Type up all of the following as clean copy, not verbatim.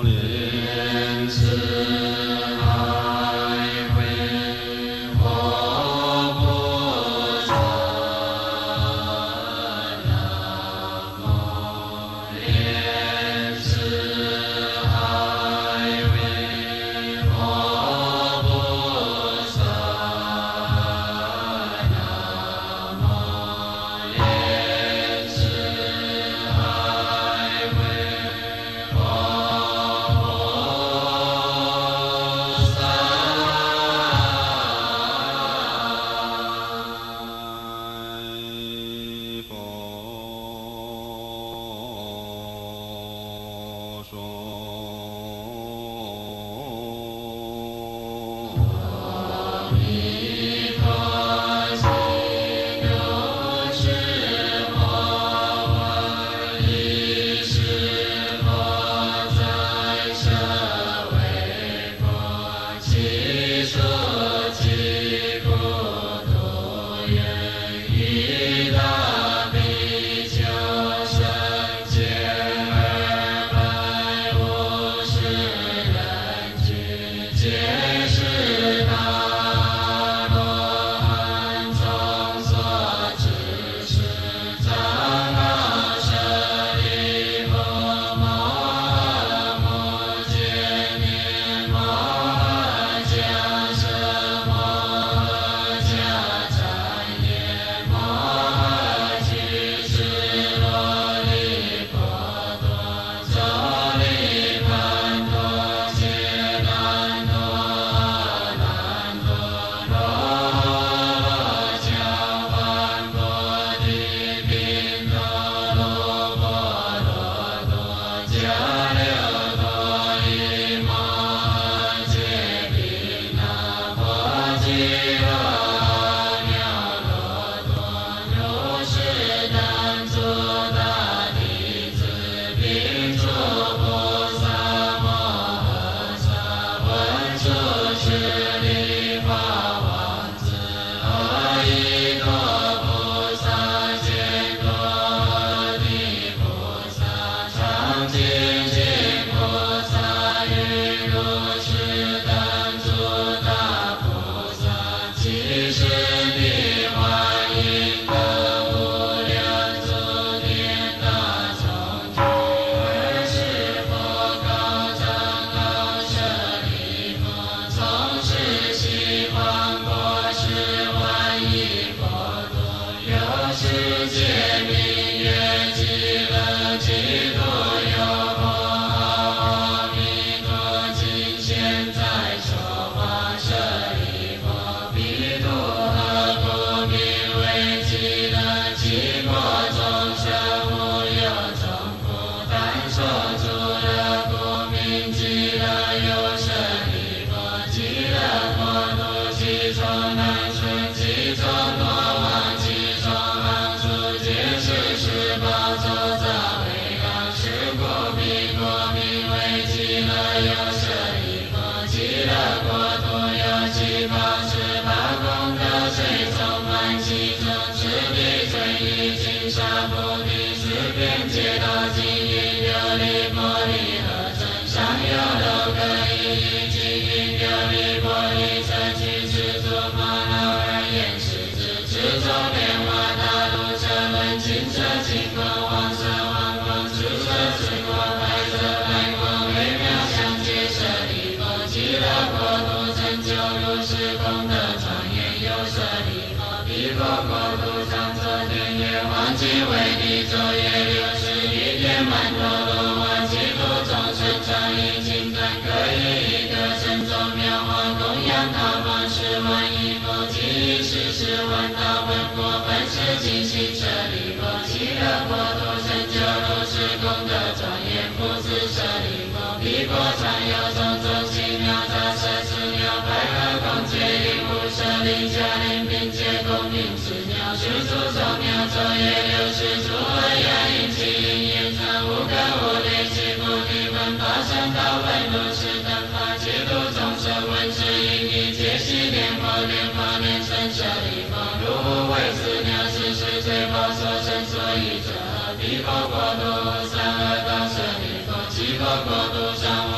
莲慈海会佛菩萨，南无莲慈海会佛菩萨，南无莲慈海会佛菩萨。佛说。阿弥陀经，有是佛闻，一是佛在舍卫佛，其数其故度人，一大比丘僧见250人俱，皆是大罗汉，从所知是长老舍利弗、摩诃目犍连、摩诃迦摄、摩诃迦旃延、摩诃居士罗利波多、周利盘多、揭难多、阿难多、罗迦梵波提宾多、卢波罗多、迦留多伊摩诃揭毗那婆吉罗鸟罗多、如是等诸大弟子，并诸菩萨摩诃萨，文殊师利法王子，阿逸多菩萨、犍多地菩萨、常精进菩萨，与如是等诸大菩萨，其是地观音等无量诸天大众俱，尔是佛告长老舍利弗，从是西方国十万亿佛土，有世界名曰极乐极土，有佛号阿弥陀经，现在说法舍利弗，彼土何故名为极乐？其国众生无有众苦，但说诸乐故名极乐。有舍利弗，极乐国土，其中南顺，其中罗网，其中昂处，皆是十宝周匝围绕，是故彼国名为极乐。有舍利弗，极乐国土，有七宝十八功德水充满其中，持地尊意金沙菩提，四边皆道金银琉璃玻璃合成，上有六个一金银琉璃玻璃车去赤足玛瑙二眼狮子，赤足莲花大路车轮，金车金光黄色黄光，赤色赤光白色白光，微妙相接舍利弗，极乐国土成就如是功德庄严。有舍利弗，彼国国土上作天月黄金为地，昼夜61天曼陀罗花，其土众生常以金缎各以一个身中妙花供养他方10万亿佛，即以40万大文果本是尽心舍利弗，极乐国土成就如是功德庄严。复次舍利弗，彼国常有种种奇妙杂色之鸟，百合共结因无舍利迦林，并皆共鸣之鸟，须诸众鸟，昼夜60诸恶业因其因缘常无根无裂，其菩提分法身道本如是等法，其度众生闻是因地，皆悉莲花莲花莲生舍利弗，如无为此鸟，是是最宝所生所以者，彼国国土三恶道舍利弗，其国国土上无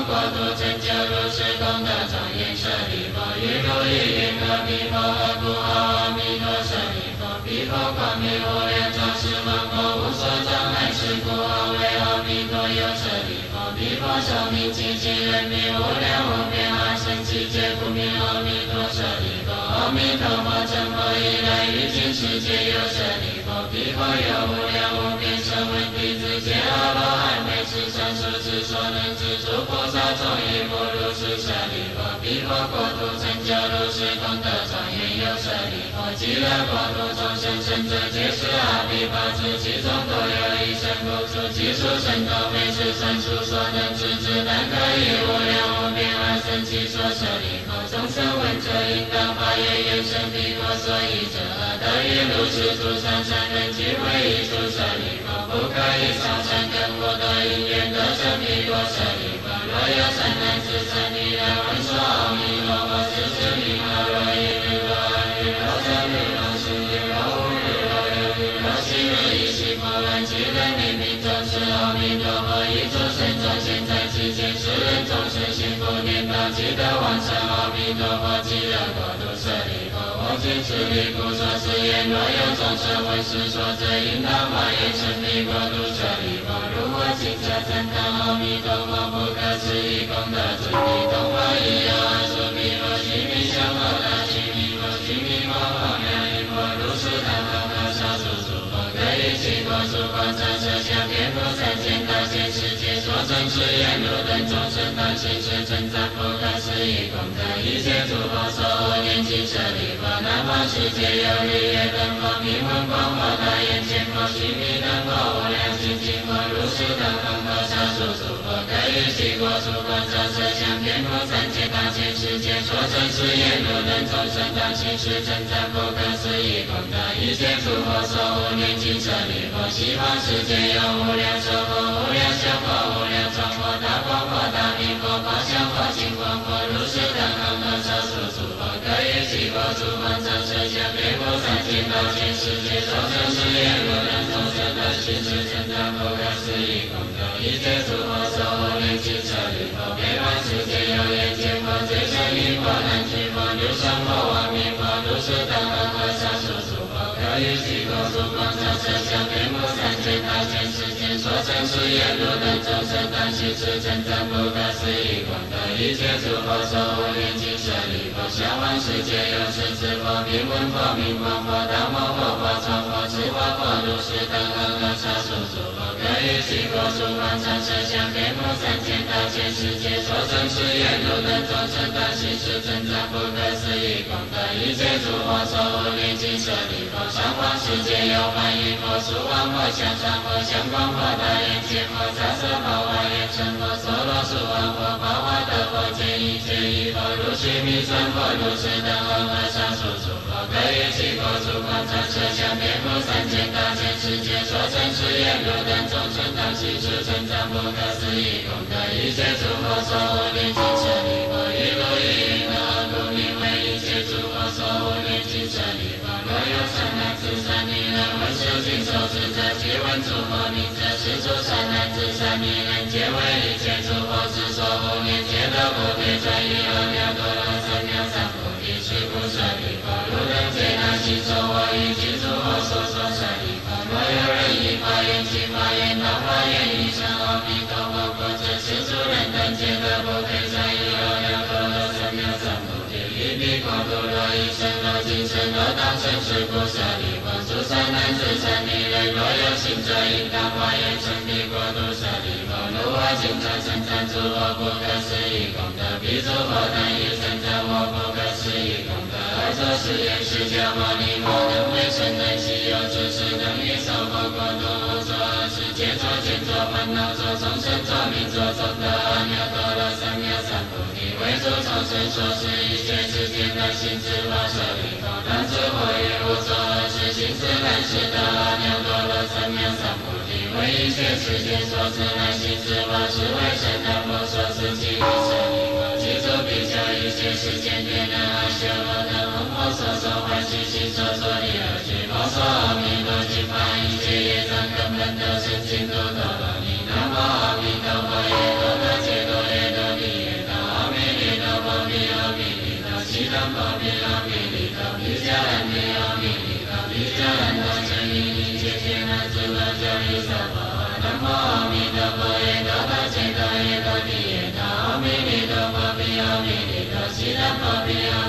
国土成就如是功德庄严舍利弗，于如意云何彼佛何故阿弥陀舍利弗，彼佛光明无量照十方佛，无所障碍是故号为阿弥陀有舍利弗，彼佛寿命极其人民无量无边阿僧祇劫不明阿弥陀舍利弗，阿弥陀佛成佛以来于今世界有舍利弗，彼佛有无量无边声闻弟子皆阿罗汉为是善术之所能知诸菩萨众亦复如是舍利弗，彼佛国土成就如是功德庄严有舍利弗，极乐国土众生生者皆是阿毗跋致，其中多有一生不出其数神通为是善术所能知之，但可以无量无边阿僧祇所舍利弗，众生闻者应当发愿愿生彼国所依者，得以如是诸善善人即会以诸舍利弗，不可以少善根福德因缘得生彼国舍利弗，若有善男子善女人闻说阿弥陀佛时是名号，若一日若二日若三日若四日若五日若六日若七日以其佛乱其人临命终是阿弥陀佛以诸神众现在其间，世人众生幸福颠倒，积德往生阿弥陀佛极乐国土舍利弗，我今此力故说是言，若有众生闻是说者，应当发愿成彼国土舍利弗，如我今者赞叹阿弥陀佛不可思议功德之地，东方已有阿叔弥佛，须弥相佛大须弥佛，须弥摩诃妙音佛，如是等等和少数诸佛，各以其国土广长舌相遍覆三千大千世界，所证是言如等众生当行是称赞不可思议功德，一切诸佛所护念经舍利弗，南方世界有日月灯佛、明文光佛、大眼见佛、须弥灯佛、无量精进佛，如是等等和少数诸佛，各以其国土广长舌相遍覆三千大千世界，所证是言如等众生当行是称赞不可思议功德，一切诸佛所护念经舍利弗，西方世界有无量寿佛、无量相佛、无量庄佛、大光佛、大明佛、法相佛、金光佛，如是等等和少数诸佛，各以其国土广长舌相遍覆三千大千世界，所证是言如等众生当行是称赞不可思议功德，一切诸佛所护念经舍利弗，北方世界有眼见佛、最胜音佛、南俱佛、六胜佛、王明佛，如是等等和少数诸佛，各以其国土广长舌相遍覆三千大千世界，所证是言如等众生当行是称赞不可思议功德，一切诸佛所护念经舍利弗，下方世界有十字佛、明文佛、明光佛、大摩佛、法幢佛、智化佛，如是等等和少数诸佛，各以其国土广长舌相遍覆三千大千世界，所证是言如等众生当行是称赞不可思议功德，一切诸佛所护念经舍利弗，上方世界有梵音佛、苏王佛、香常佛、香光佛、大眼见佛、杂色佛、华严成佛、娑罗树王佛、法华德佛、见一切一佛，如须弥尊佛，如是等和少数诸佛，各以其国土广长舌相遍覆三千大千世界，所证是言如等众生当行是称赞不可思议功德，一切诸佛所护念经舍利弗，于如意云何故名为一切诸佛所护念经舍利弗，若有善男子善女人闻是经受持者，即闻诸佛名者，是诸善男子善女人皆为一切诸佛之所护念，皆得不退转于阿耨多罗三藐三菩提，是故舍利弗，如等皆当信受我于其诸佛所说舍利弗，若有人以发愿其发愿当发愿于生阿弥陀佛国者，是诸人等皆得不退转于阿耨多罗三藐三菩提，于彼国土若一生若今生若当生是故舍利弗，诸善男子善女人若有信者，应当发愿成彼国土舍利弗，如我今者称赞诸佛不可思议功德，彼诸佛当以称赞我不可思议功德，而作是言释迦牟尼佛能为圣能稀有之事，能于受佛国土无作恶事，皆作见作烦恼作众生作命作总得阿耨多罗三藐三菩提，为诸众生所施一切世间的行之法舍利弗，当知我于无作恶事行之难是得阿耨多罗三藐三菩提，为一切世间所知难行之法，是为圣难佛所施其力舍利弗，其诸比丘一切世间天人阿修罗等闻佛所说欢喜心所作的而去，佛说阿弥陀经法，一切业障根本得生净土陀罗尼，南无阿弥陀佛耶多那揭多耶多 Amen.